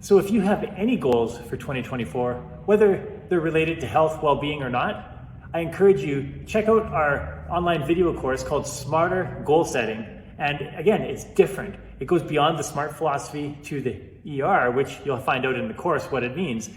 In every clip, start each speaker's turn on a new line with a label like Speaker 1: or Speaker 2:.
Speaker 1: So if you have any goals for 2024, whether they're related to health, well-being or not, I encourage you to check out our online video course called Smarter Goal Setting. And again, it's different. It goes beyond the SMART philosophy to the ER, which you'll find out in the course what it means.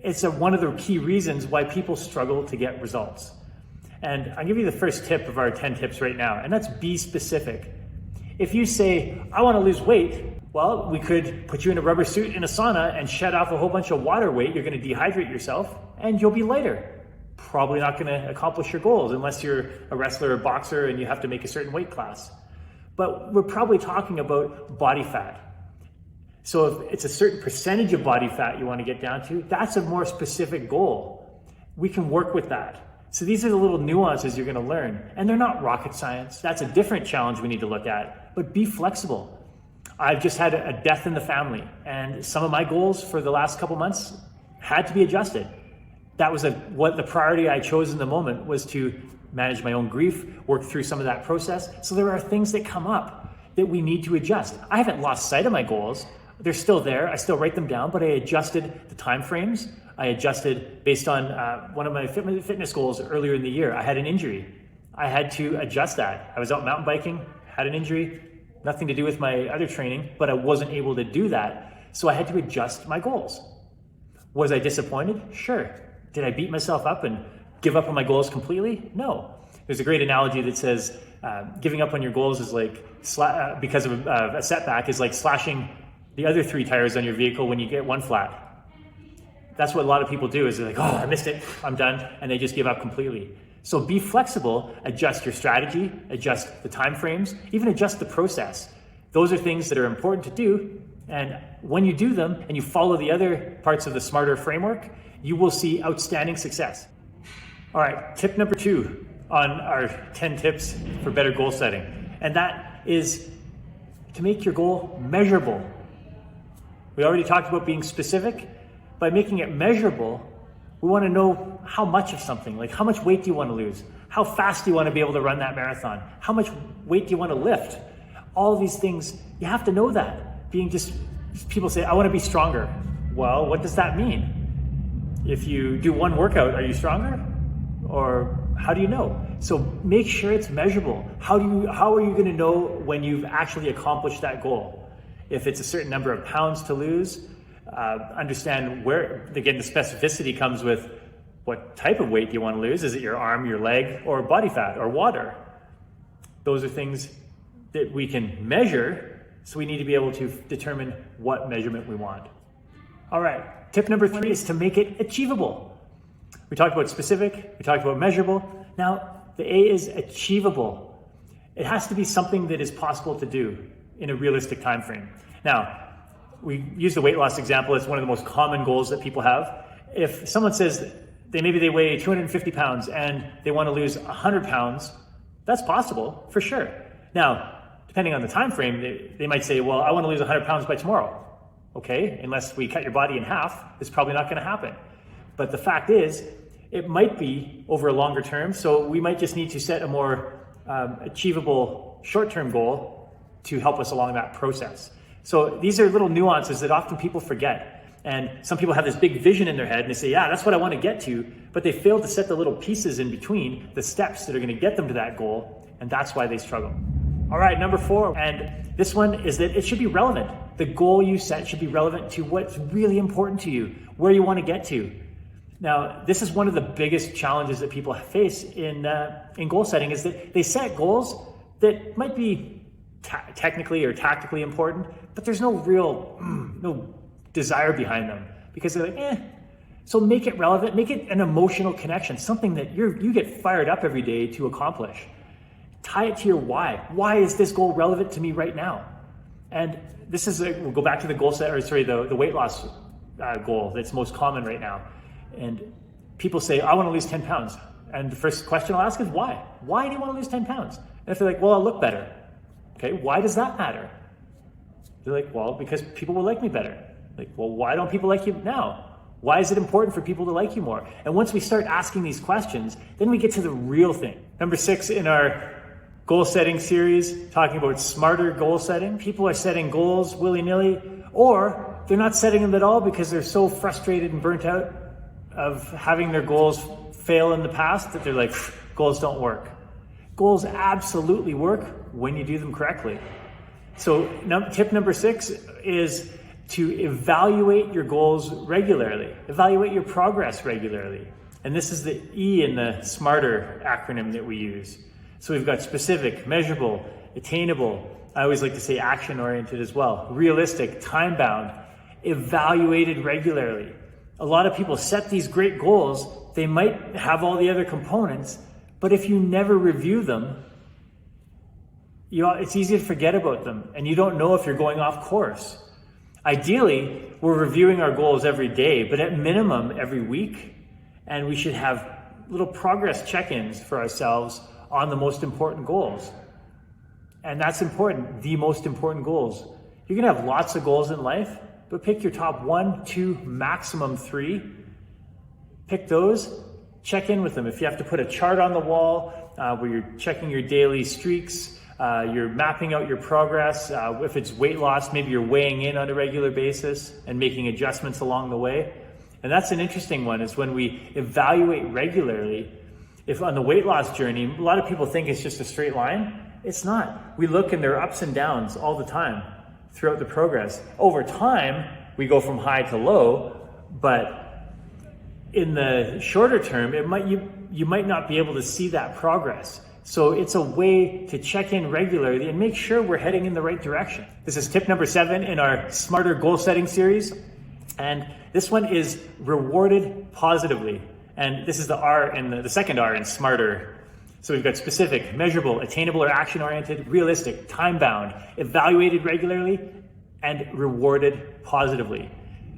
Speaker 1: It's one of the key reasons why people struggle to get results. And I'll give you the first tip of our 10 tips right now, and that's be specific. If you say, I want to lose weight, well, we could put you in a rubber suit in a sauna and shed off a whole bunch of water weight. You're going to dehydrate yourself and you'll be lighter. Probably not going to accomplish your goals unless you're a wrestler or boxer and you have to make a certain weight class. But we're probably talking about body fat. So if it's a certain percentage of body fat you want to get down to, that's a more specific goal. We can work with that. So these are the little nuances you're going to learn. And they're not rocket science. That's a different challenge we need to look at. But be flexible. I've just had a death in the family, and some of my goals for the last couple months had to be adjusted. That was what the priority I chose in the moment was to manage my own grief, work through some of that process. So there are things that come up that we need to adjust. I haven't lost sight of my goals. They're still there. I still write them down, but I adjusted the time frames. I adjusted based on one of my fitness goals earlier in the year. I had an injury. I had to adjust that. I was out mountain biking, had an injury, nothing to do with my other training, but I wasn't able to do that. So I had to adjust my goals. Was I disappointed? Sure. Did I beat myself up and give up on my goals completely? No. There's a great analogy that says giving up on your goals is like, because of a setback, is like slashing the other 3 tires on your vehicle when you get one flat. That's what a lot of people do, is they're like, oh, I missed it, I'm done, and they just give up completely. So be flexible, adjust your strategy, adjust the time frames, even adjust the process. Those are things that are important to do. And when you do them and you follow the other parts of the SMART-e.r framework, you will see outstanding success. All right, tip number 2 on our 10 tips for better goal setting. And that is to make your goal measurable. We already talked about being specific. By making it measurable, we want to know how much of something, like how much weight do you want to lose? How fast do you want to be able to run that marathon? How much weight do you want to lift? All of these things, you have to know that. People say, I want to be stronger. Well, what does that mean? If you do one workout, are you stronger? Or how do you know? So make sure it's measurable. How are you going to know when you've actually accomplished that goal? If it's a certain number of pounds to lose, understand where, again, the specificity comes with what type of weight do you want to lose? Is it your arm, your leg, or body fat, or water? Those are things that we can measure, so we need to be able to determine what measurement we want. All right, tip number 3 is to make it achievable. We talked about specific, we talked about measurable. Now, the A is achievable. It has to be something that is possible to do in a realistic time frame. Now, we use the weight loss example. It's one of the most common goals that people have. If someone says maybe they weigh 250 pounds and they want to lose 100 pounds, that's possible for sure. Now, depending on the time frame, they might say, well, I want to lose 100 pounds by tomorrow. Okay, unless we cut your body in half, it's probably not going to happen. But the fact is, it might be over a longer term, so we might just need to set a more achievable short-term goal to help us along that process. So these are little nuances that often people forget. And some people have this big vision in their head and they say, yeah, that's what I want to get to, but they fail to set the little pieces in between, the steps that are going to get them to that goal, and that's why they struggle. All right, number 4, and this one is that it should be relevant. The goal you set should be relevant to what's really important to you, where you want to get to. Now, this is one of the biggest challenges that people face in goal setting, is that they set goals that might be technically or tactically important, but there's no real no desire behind them, because they're like, So make it relevant, make it an emotional connection, something that you get fired up every day to accomplish. Tie it to your why. Why is this goal relevant to me right now? And this is, we'll go back to the the weight loss goal that's most common right now. And people say, I want to lose 10 pounds. And the first question I'll ask is why? Why do you want to lose 10 pounds? And if they're like, well, I'll look better. Okay, why does that matter? They're like, well, because people will like me better. Like, well, why don't people like you now? Why is it important for people to like you more? And once we start asking these questions, then we get to the real thing. Number 6 in our goal setting series, talking about smarter goal setting. People are setting goals willy-nilly, or they're not setting them at all because they're so frustrated and burnt out of having their goals fail in the past that they're like, goals don't work. Goals absolutely work when you do them correctly. So tip number 6 is to evaluate your goals regularly. Evaluate your progress regularly. And this is the E in the S.m.a.r.t.e.r acronym that we use. So we've got specific, measurable, attainable. I always like to say action-oriented as well. Realistic, time-bound, evaluated regularly. A lot of people set these great goals. They might have all the other components, but if you never review them, it's easy to forget about them, and you don't know if you're going off course. Ideally, we're reviewing our goals every day, but at minimum every week, and we should have little progress check-ins for ourselves on the most important goals. And that's important, the most important goals. You're gonna have lots of goals in life, but pick your top 1, 2, maximum 3. Pick those, check in with them. If you have to put a chart on the wall where you're checking your daily streaks, you're mapping out your progress. If it's weight loss, maybe you're weighing in on a regular basis and making adjustments along the way. And that's an interesting one, is when we evaluate regularly. If on the weight loss journey, a lot of people think it's just a straight line. It's not. We look and there are ups and downs all the time throughout the progress. Over time, we go from high to low, but in the shorter term, you might not be able to see that progress. So it's a way to check in regularly and make sure we're heading in the right direction. This is tip number 7 in our S.m.a.r.t.e.r goal setting series. And this one is rewarded positively. And this is the R and the second R in S.m.a.r.t.e.r. So we've got specific, measurable, attainable or action-oriented, realistic, time-bound, evaluated regularly, and rewarded positively.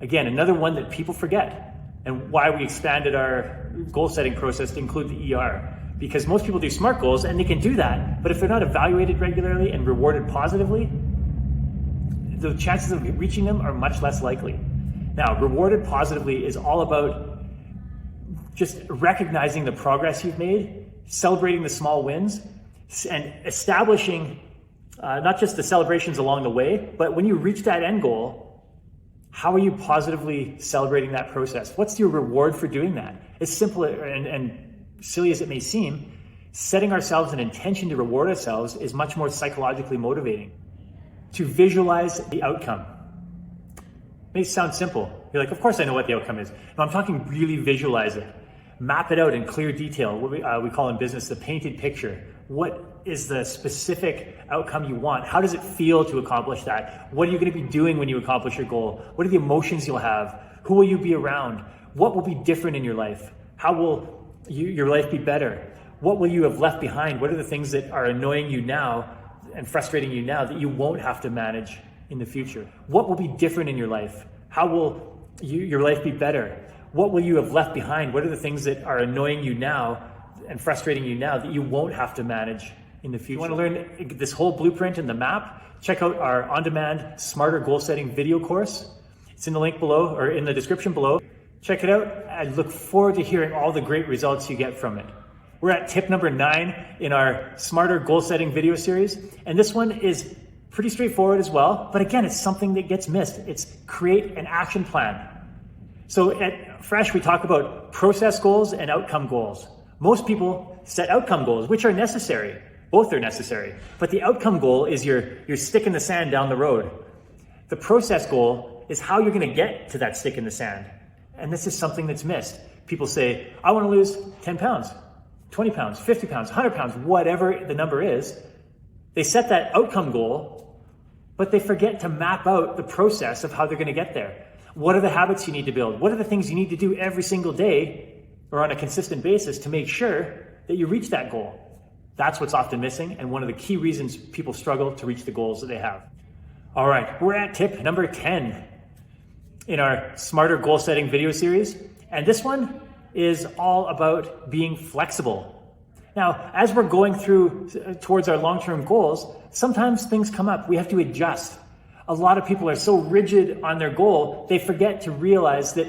Speaker 1: Again, another one that people forget, and why we expanded our goal-setting process to include the ER. Because most people do SMART goals, and they can do that, but if they're not evaluated regularly and rewarded positively, the chances of reaching them are much less likely. Now, rewarded positively is all about just recognizing the progress you've made, celebrating the small wins, and establishing not just the celebrations along the way, but when you reach that end goal, how are you positively celebrating that process? What's your reward for doing that? As simple and silly as it may seem, setting ourselves an intention to reward ourselves is much more psychologically motivating. To visualize the outcome. It may sound simple. You're like, of course I know what the outcome is. No, I'm talking really visualize it. Map it out in clear detail, what we call in business the painted picture. What is the specific outcome you want? How does it feel to accomplish that? What are you going to be doing when you accomplish your goal? What are the emotions you'll have? Who will you be around? What will be different in your life? How will your life be better? What will you have left behind? What are the things that are annoying you now and frustrating you now that you won't have to manage in the future? What will be different in your life? How will your life be better? What will you have left behind? What are the things that are annoying you now and frustrating you now that you won't have to manage in the future? You want to learn this whole blueprint and the map? Check out our on-demand S.m.a.r.t.e.r goal setting video course. It's in the link below or in the description below. Check it out. I look forward to hearing all the great results you get from it. We're at tip number 9 in our S.m.a.r.t.e.r goal setting video series. And this one is pretty straightforward as well. But again, it's something that gets missed. It's create an action plan. So at Fresh, we talk about process goals and outcome goals. Most people set outcome goals, which are necessary. Both are necessary. But the outcome goal is your stick in the sand down the road. The process goal is how you're going to get to that stick in the sand. And this is something that's missed. People say, I want to lose 10 pounds, 20 pounds, 50 pounds, 100 pounds, whatever the number is. They set that outcome goal, but they forget to map out the process of how they're going to get there. What are the habits you need to build? What are the things you need to do every single day or on a consistent basis to make sure that you reach that goal? That's what's often missing and one of the key reasons people struggle to reach the goals that they have. All right, we're at tip number 10 in our S.m.a.r.t.e.r goal setting video series. And this one is all about being flexible. Now, as we're going through towards our long-term goals, sometimes things come up. We have to adjust. A lot of people are so rigid on their goal, they forget to realize that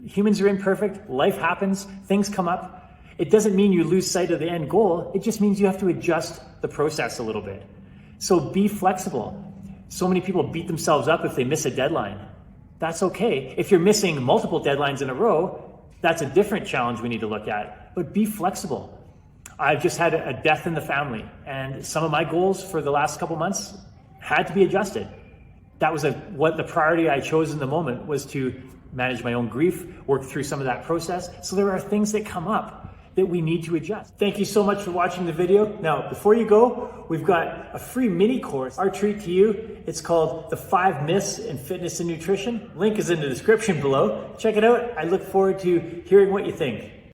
Speaker 1: humans are imperfect, life happens, things come up. It doesn't mean you lose sight of the end goal. It just means you have to adjust the process a little bit. So be flexible. So many people beat themselves up if they miss a deadline. That's okay. If you're missing multiple deadlines in a row, that's a different challenge we need to look at. But be flexible. I've just had a death in the family, and some of my goals for the last couple months had to be adjusted. That was what the priority I chose in the moment was to manage my own grief, work through some of that process. So there are things that come up that we need to adjust. Thank you so much for watching the video. Now, before you go, we've got a free mini course, our treat to you. It's called The 5 Myths in Fitness and Nutrition. Link is in the description below. Check it out. I look forward to hearing what you think.